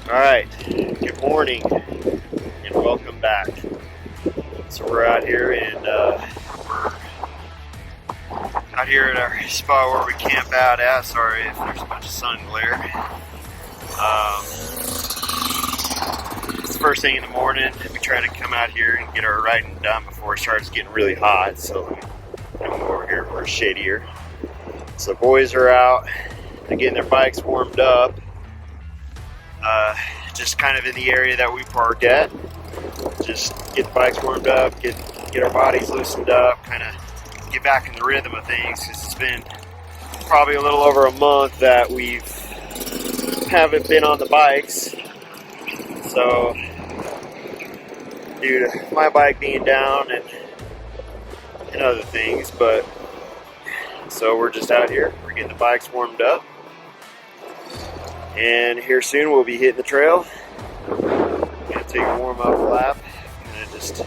Alright, good morning and welcome back. So we're out here at our spot where we camp out at. Sorry if there's a bunch of sun glare. It's the first thing in the morning. We try to come out here and get our riding done before it starts getting really hot. So we move over here where it's shadier. So the boys are out. They're getting their bikes warmed up. Just kind of in the area that we park at. Just get the bikes warmed up, get our bodies loosened up, kind of get back in the rhythm of things, because it's been probably a little over a month that we haven't been on the bikes. So due to my bike being down and other things, but so we're just out here, we're getting the bikes warmed up, and here soon we'll be hitting the trail. Gonna take a warm up lap and just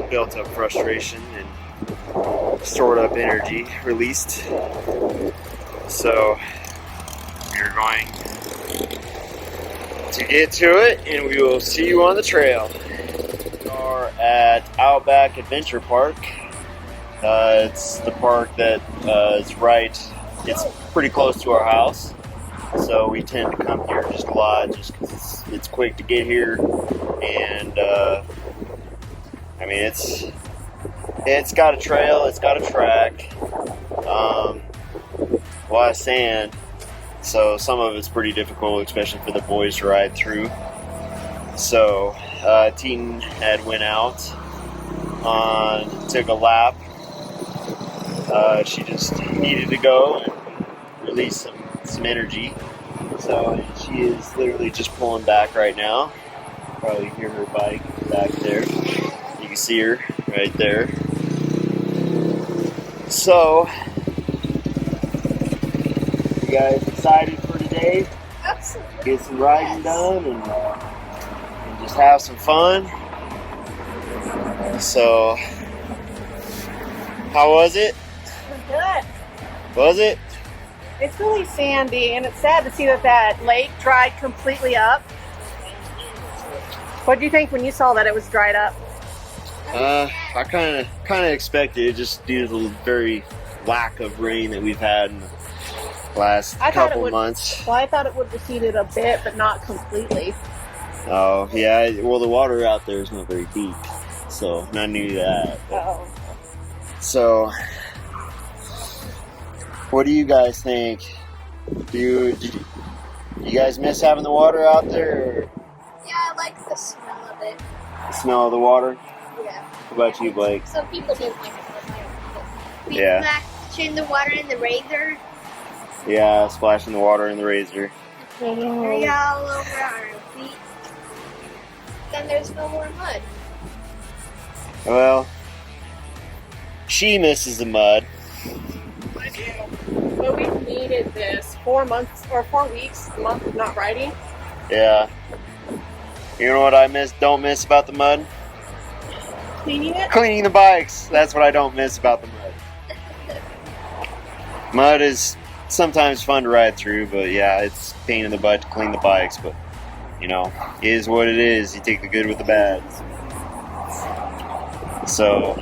built up frustration and stored up energy released. So we're going to get to it, and we will see you on the trail. We are at Outback Adventure Park. It's the park that is it's pretty close to our house. So we tend to come here just a lot, just because it's quick to get here, and I mean it's got a trail, it's got a track, a lot of sand, so some of it's pretty difficult, especially for the boys to ride through. So Teton had went out took a lap. She just needed to go and release some energy, so she is literally just pulling back right now. Probably hear her bike back there. You can see her right there. So, you guys excited for today? Absolutely. Get some riding done and just have some fun. So, how was it? Good. Was it? It's really sandy, and it's sad to see that lake dried completely up. What did you think when you saw that it was dried up? I kind of expected it, just due to the very lack of rain that we've had in the last couple months. Well, I thought it would receded a bit, but not completely. Oh, yeah. Well, the water out there is not very deep, so I knew that. Oh. So, what do you guys think? Do you guys miss having the water out there? Or Yeah, I like the smell of it. the smell of the water? Yeah. What about you, Blake? Some people didn't like it. We Yeah. splashing the water in the razor. Yeah, splashing the water in the razor. Maybe all over our feet. Then there's no more mud. Well, she misses the mud. I do. But we've needed this 4 months or 4 weeks, a month of not riding. Yeah. You know what I don't miss about the mud? Cleaning it? Cleaning the bikes. That's what I don't miss about the mud. Mud is sometimes fun to ride through, but yeah, it's a pain in the butt to clean the bikes, but it is what it is. You take the good with the bad. So,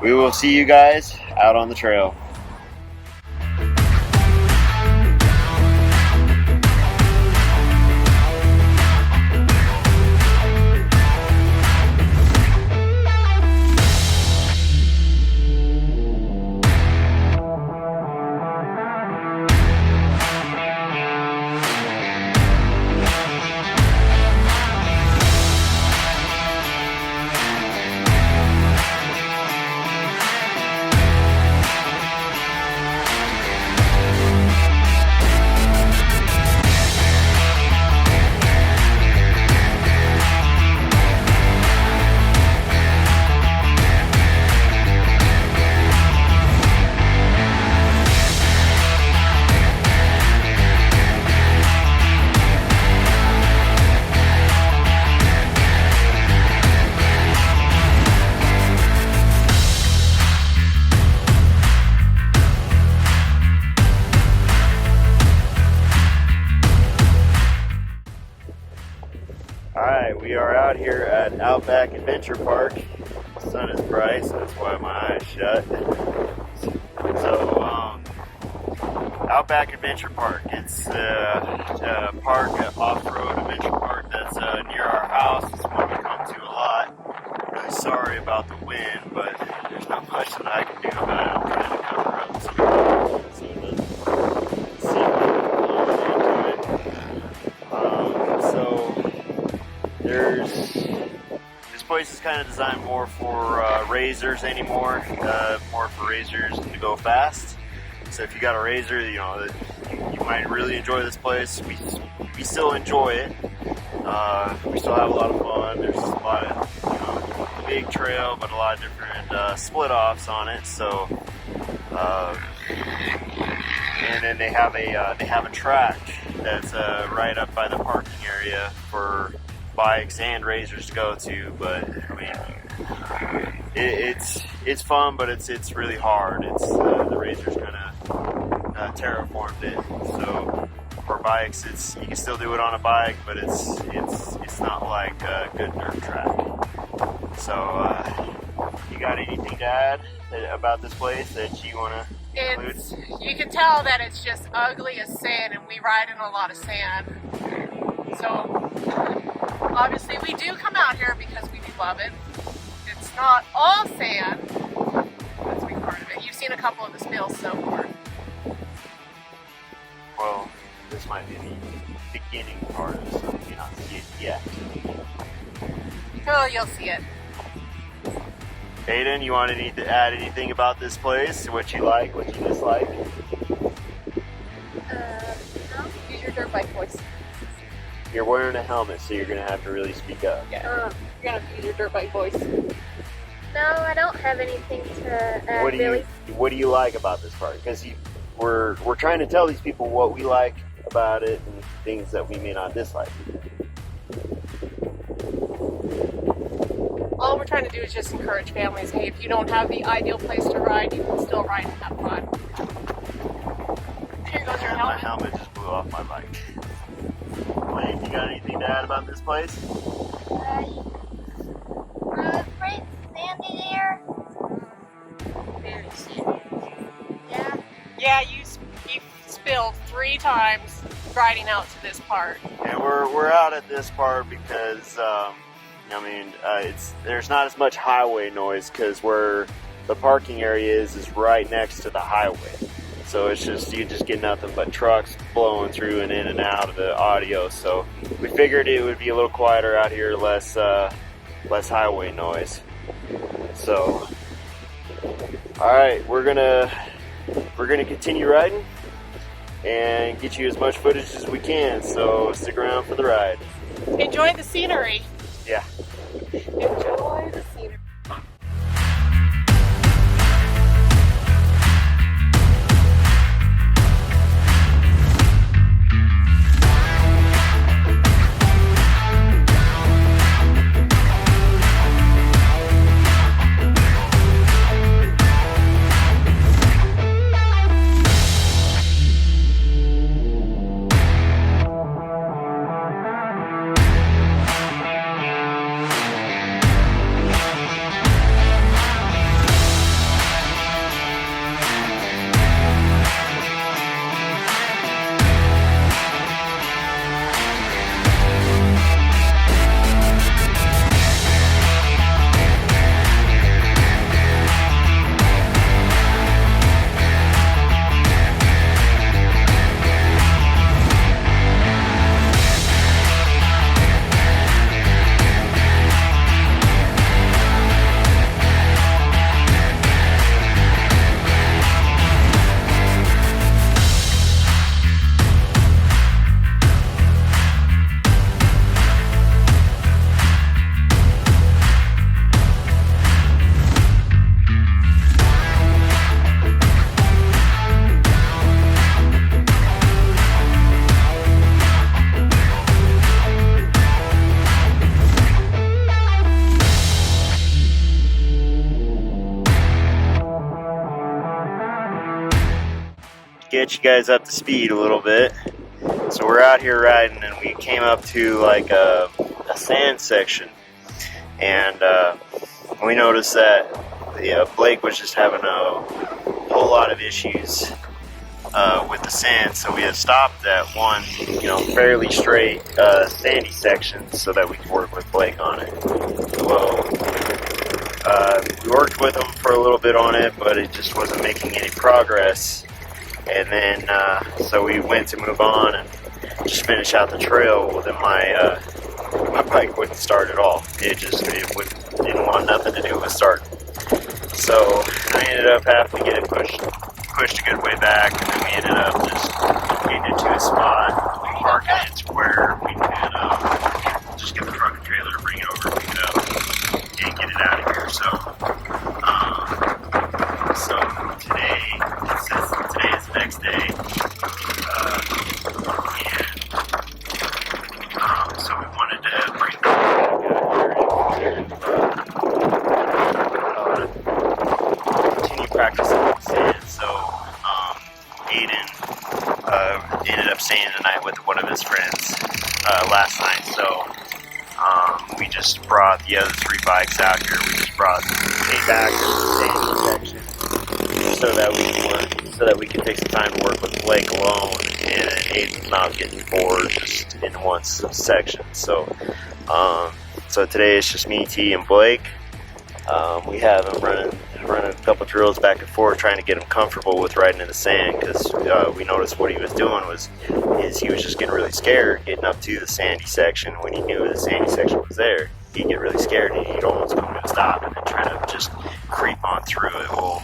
we will see you guys out on the trail. out here at Outback Adventure Park. The sun is bright, so that's why my eyes shut. So, Outback Adventure Park. It's a park, an off-road adventure park that's near our house. It's one we come to a lot. Really sorry about the wind, but there's not much that I can do about it. I'm trying to cover up so this place is kind of designed more for razors anymore, more for razors to go fast. So if you got a razor, you know, you might really enjoy this place. We still enjoy it. We still have a lot of fun. There's a lot of, big trail, but a lot of different split offs on it. So, and then they have a track that's right up by the parking area for bikes and razors to go to. But I mean, it's fun, but it's really hard. It's the razors kind of terraformed it, so for bikes you can still do it on a bike, but it's not like a good dirt track. So you got anything to add about this place that you want to include? You can tell that it's just ugly as sand, and we ride in a lot of sand. So obviously we do come out here because we do love it. It's not all sand. That's a big part of it. You've seen a couple of the spills so far. Well, this might be the beginning part of it, so you not see it yet. Oh, you'll see it. Aiden, you wanted to add anything about this place? What you like, what you dislike? No. Use your dirt bike voice. You're wearing a helmet, so you're gonna have to really speak up. Yeah. You're gonna have to use your dirt bike voice. No, I don't have anything to add, really. What do you like about this park? Because we're trying to tell these people what we like about it and things that we may not dislike. All we're trying to do is just encourage families. Hey, if you don't have the ideal place to ride, you can still ride and have fun. Here goes your And my helmet. helmet just blew off my bike. Wayne, you got anything to add about this place? It's pretty sandy there. Very sandy. Yeah. Yeah, you spilled 3 times riding out to this part. And we're out at this part because there's not as much highway noise because where the parking area is right next to the highway. So it's just you just get nothing but trucks blowing through and in and out of the audio. So we figured it would be a little quieter out here, less highway noise. So all right, we're gonna continue riding and get you as much footage as we can. So stick around for the ride. Enjoy the scenery. Yeah. Enjoy the scenery. Get you guys up to speed a little bit. So we're out here riding and we came up to like a sand section. and we noticed that Blake was just having a whole lot of issues with the sand, so we had stopped at one, fairly straight sandy section so that we could work with Blake on it. Well, we worked with him for a little bit on it, but it just wasn't making any progress. And then, so we went to move on and just finish out the trail. Well, then my bike wouldn't start at all. It didn't want nothing to do with starting. So I ended up having to get it pushed a good way back, and then we ended up just getting into a spot, parking it to where we could just get the truck and trailer, bring it over, pick it up, and get it out of here. So today, today is the next day, and so we wanted to bring the continue practicing on the sand. So Aiden ended up staying the night with one of his friends last night. So we just brought the other 3 bikes out here. We just brought Kate back to the sandy section so that we can take some time to work with Blake alone, and Aiden's not getting bored just in one section. So today it's just me, T, and Blake. We have him running a couple drills back and forth, trying to get him comfortable with riding in the sand, because we noticed what he was doing is he was just getting really scared getting up to the sandy section. When he knew the sandy section was there, he'd get really scared and he'd almost come to a stop and then try to just creep on through it. Well,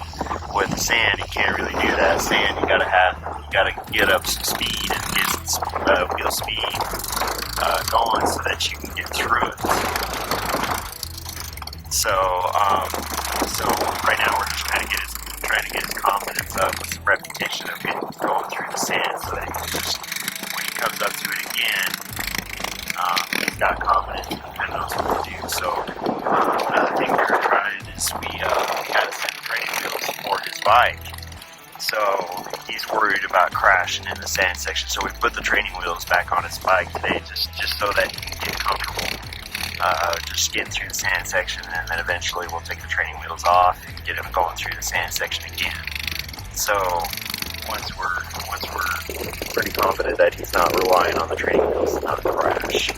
with the sand, you can't really do that. Sand, you gotta get up some speed and get some wheel speed going so that you can get through it. So right now we're just trying to get his confidence up with some repetition of going through the sand, so that he can just, when he comes up to it again, he's got confidence and knows what to do. So another thing we were trying is we got a set of training wheels for his bike. So he's worried about crashing in the sand section. So we put the training wheels back on his bike today, just so that he can get comfortable. Just getting through the sand section, and then eventually we'll take the training wheels off and get him going through the sand section again. So once we're pretty confident that he's not relying on the training wheels to not crash.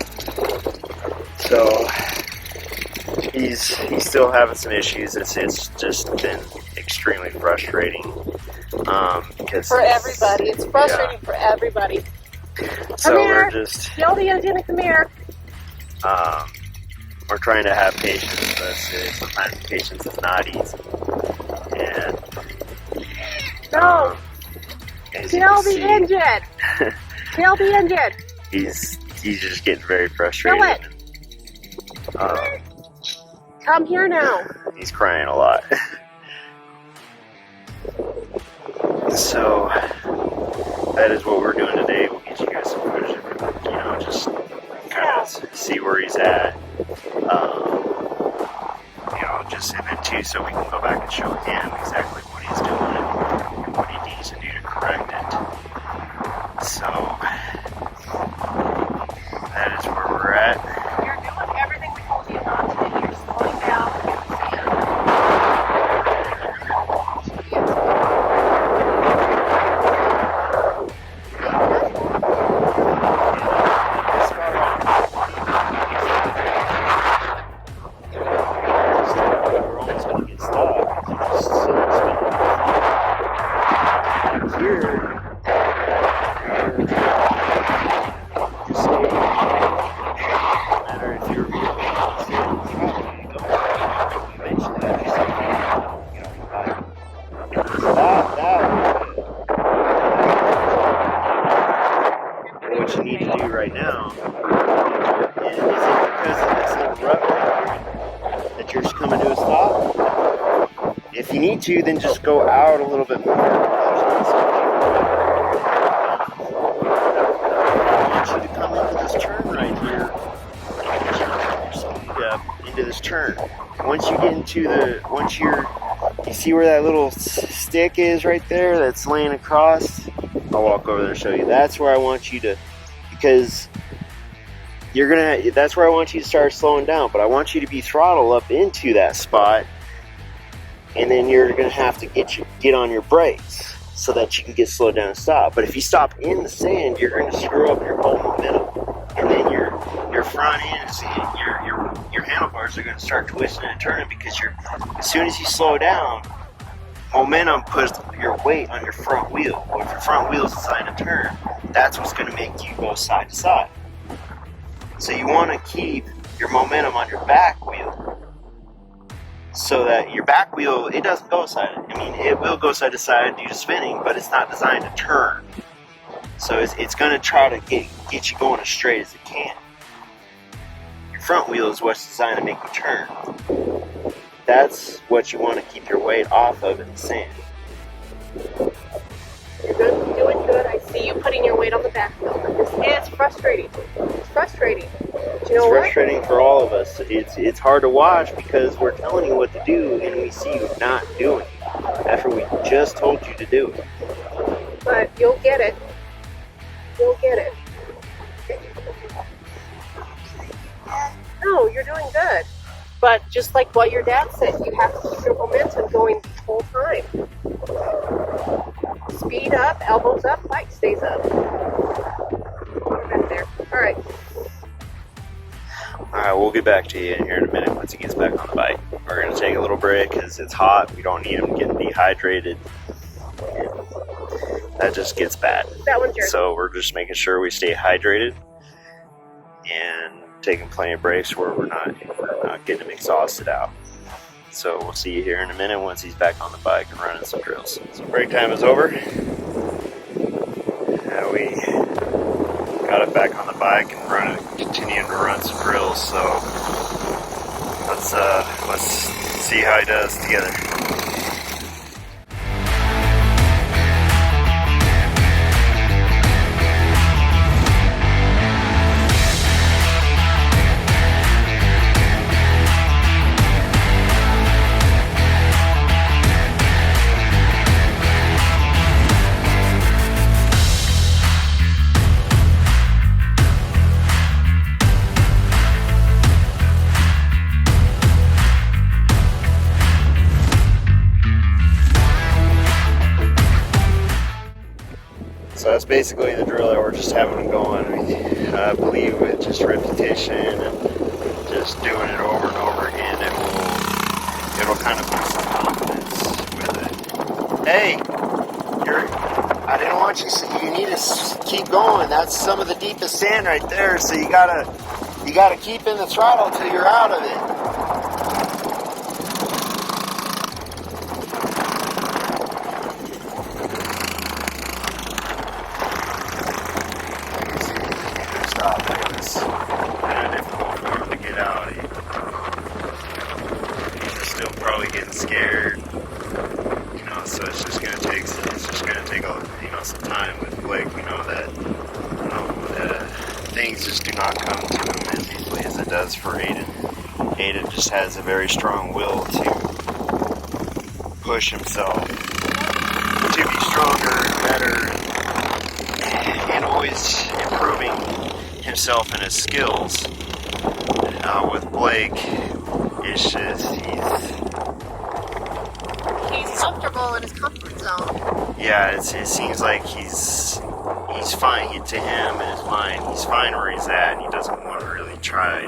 So he's still having some issues. It's just been extremely frustrating. Because for everybody, it's frustrating for everybody. So we're just Yell the Indiana, come here. We're trying to have patience, but sometimes patience is not easy. And No, as you kill can the see, engine. Kill the engine. he's just getting very frustrated. Kill it. Come here now. He's crying a lot. So that is what we're doing today. We'll get you guys some footage of it, just kind of see where he's at. Just in it too, so we can go back and show him exactly what he's doing and what he needs to do to correct it. So that is where we're at. You're doing everything we told you not to do. You're slowing down. What you need to do right now is it because of this little rut right here that you're just coming to a stop? If you need to, then just go out a little bit more. I want you to come into this turn right here. Into this turn. Once you get into you see where that little stick is right there that's laying across? I'll walk over there and show you. That's where I want you to, because that's where I want you to start slowing down, but I want you to be throttle up into that spot, and then you're gonna have to get on your brakes so that you can get slowed down and stop. But if you stop in the sand, you're gonna screw up your whole momentum, and then your front end, your handlebars are gonna start twisting and turning because as soon as you slow down, momentum puts your weight on your front wheel. Well, if your front wheel is designed to turn, that's what's going to make you go side to side. So you want to keep your momentum on your back wheel so that your back wheel, it doesn't go side. I mean, it will go side to side due to spinning, but it's not designed to turn. So it's going to try to get you going as straight as it can. Your front wheel is what's designed to make you turn. That's what you want to keep your weight off of in the sand. You're doing good. I see you putting your weight on the back wheel. It's frustrating. It's frustrating. But you know It's what? frustrating for all of us. It's hard to watch because we're telling you what to do and we see you not doing it after we just told you to do it. But you'll get it. You'll get it. No, you're doing good. But just like what your dad said, you have to keep your momentum going the whole time. Speed up, elbows up, bike stays up. Right there. All right. Alright, we'll get back to you in here in a minute once he gets back on the bike. We're going to take a little break because it's hot. We don't need him getting dehydrated. That just gets bad. That one's yours. So we're just making sure we stay hydrated and taking plenty of breaks where we're not getting him exhausted out. So we'll see you here in a minute once he's back on the bike and running some drills. So break time is over. We got it back on the bike and continuing to run some drills. So let's see how he does together. So that's basically the drill that we're just having him going. I believe with just repetition and just doing it over and over again, it'll kind of boost some confidence with it. Hey, I didn't want you. You need to keep going. That's some of the deepest sand right there. So you gotta keep in the throttle till you're out of it. Scared, so it's just gonna take some time with Blake. We know that things just do not come to him as easily as it does for Aiden. Aiden just has a very strong will to push himself to be stronger and better, and always improving himself and his skills. With Blake, it's just He's comfortable in his comfort zone. Yeah, it seems like he's fine. To him, in his mind, he's fine where he's at, and he doesn't want to really try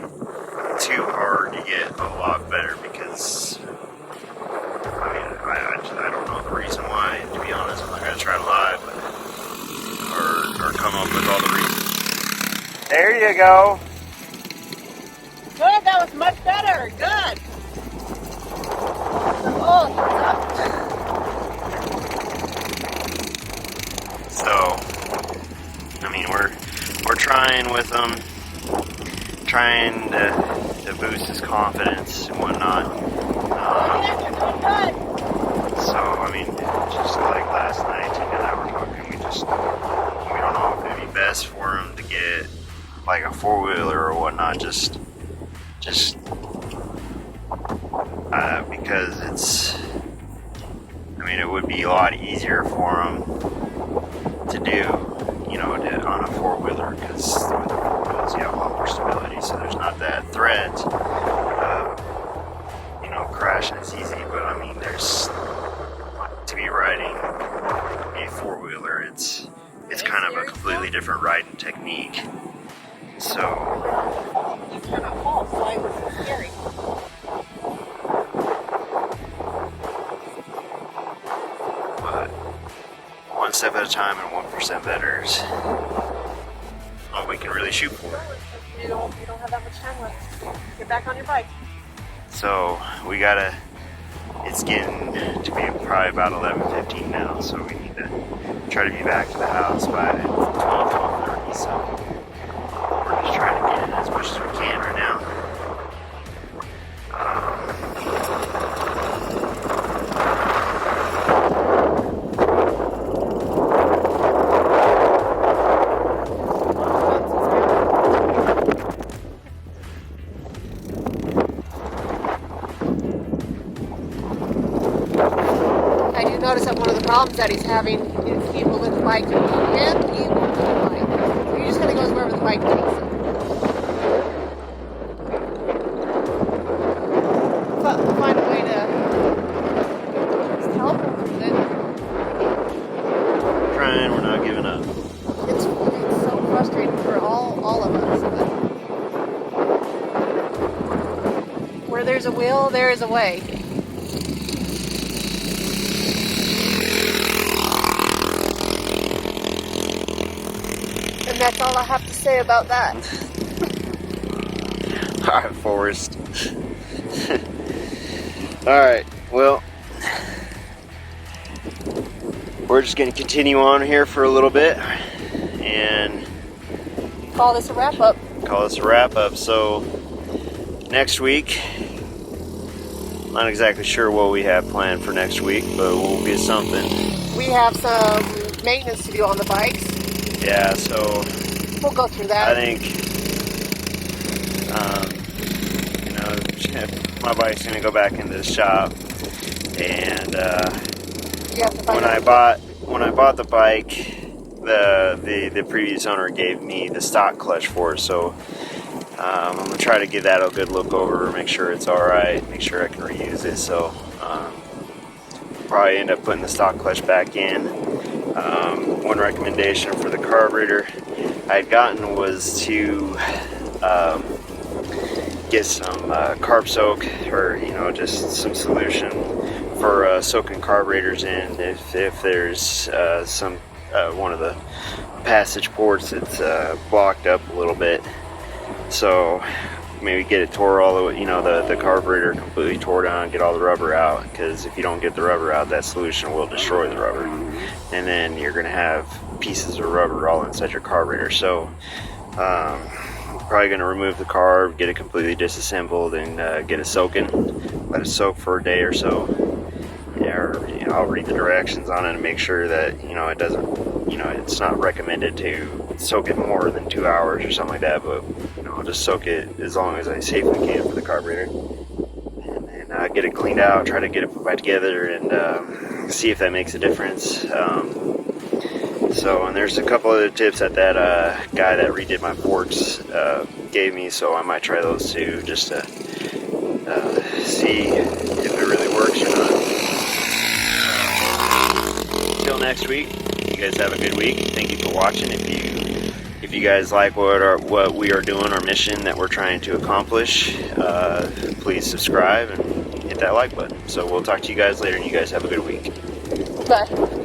too hard to get a lot better because, I don't know the reason why, to be honest. I'm not going to try to lie, or come up with all the reasons. There you go. Good, that was much better. Good. Oh, thumbs up. So, we're trying with him, trying to boost his confidence and whatnot. So, just like last night, Tina and I were talking, we don't know if it'd be best for him to get like a four-wheeler or whatnot, just because it would be a lot easier for him to do, on a four-wheeler, because with the four wheels you have a lot more stability. different riding technique. So You cannot fall, so why was it scary? but one step at a time and 1% better is all we can really shoot for. You don't have that much time left. Get back on your bike. So we gotta, it's getting to be probably about 11:15 now, so we need to try to be back to the house by 12:30. So we're just trying to get in as much as we can right now. I do notice that one of the problems that he's having is people with the bike and people with the bike. So you're just gonna go wherever the bike takes him. But we'll find a way to just help him with it. Trying, we're not giving up. It's so frustrating for all of us. But where there's a will, there is a way. And that's all I have to say about that. Alright, Forrest. Alright, well, we're just going to continue on here for a little bit and Call this a wrap up. call this a wrap up. So, next week, not exactly sure what we have planned for next week, but we'll get something. We have some maintenance to do on the bikes. Yeah, so We'll go through that. I think, my bike's going to go back into the shop, and You have to find when I bought the bike, the previous owner gave me the stock clutch for it, so I'm gonna try to give that a good look over, make sure it's all right, make sure I can reuse it. So probably end up putting the stock clutch back in. One recommendation for the carburetor I had gotten was to get some carb soak, or just some solution for soaking carburetors in if there's some one of the passage ports that's blocked up a little bit. So maybe get it tore all the way, the carburetor completely tore down, get all the rubber out, because if you don't get the rubber out, that solution will destroy the rubber, and then you're going to have pieces of rubber all inside your carburetor. So probably going to remove the carb, get it completely disassembled, and get it soaking, let it soak for a day or so. I'll read the directions on it and make sure that it doesn't, it's not recommended to soak it more than 2 hours or something like that, but I'll just soak it as long as I safely can for the carburetor, and then get it cleaned out, try to get it put back together, and see if that makes a difference. And there's a couple other tips that guy that redid my forks gave me, so I might try those too, just to see if it really works or not. Until next week, you guys have a good week. Thank you for watching. If you guys like what we are doing, our mission that we're trying to accomplish, please subscribe and hit that like button. So we'll talk to you guys later, and you guys have a good week. Bye.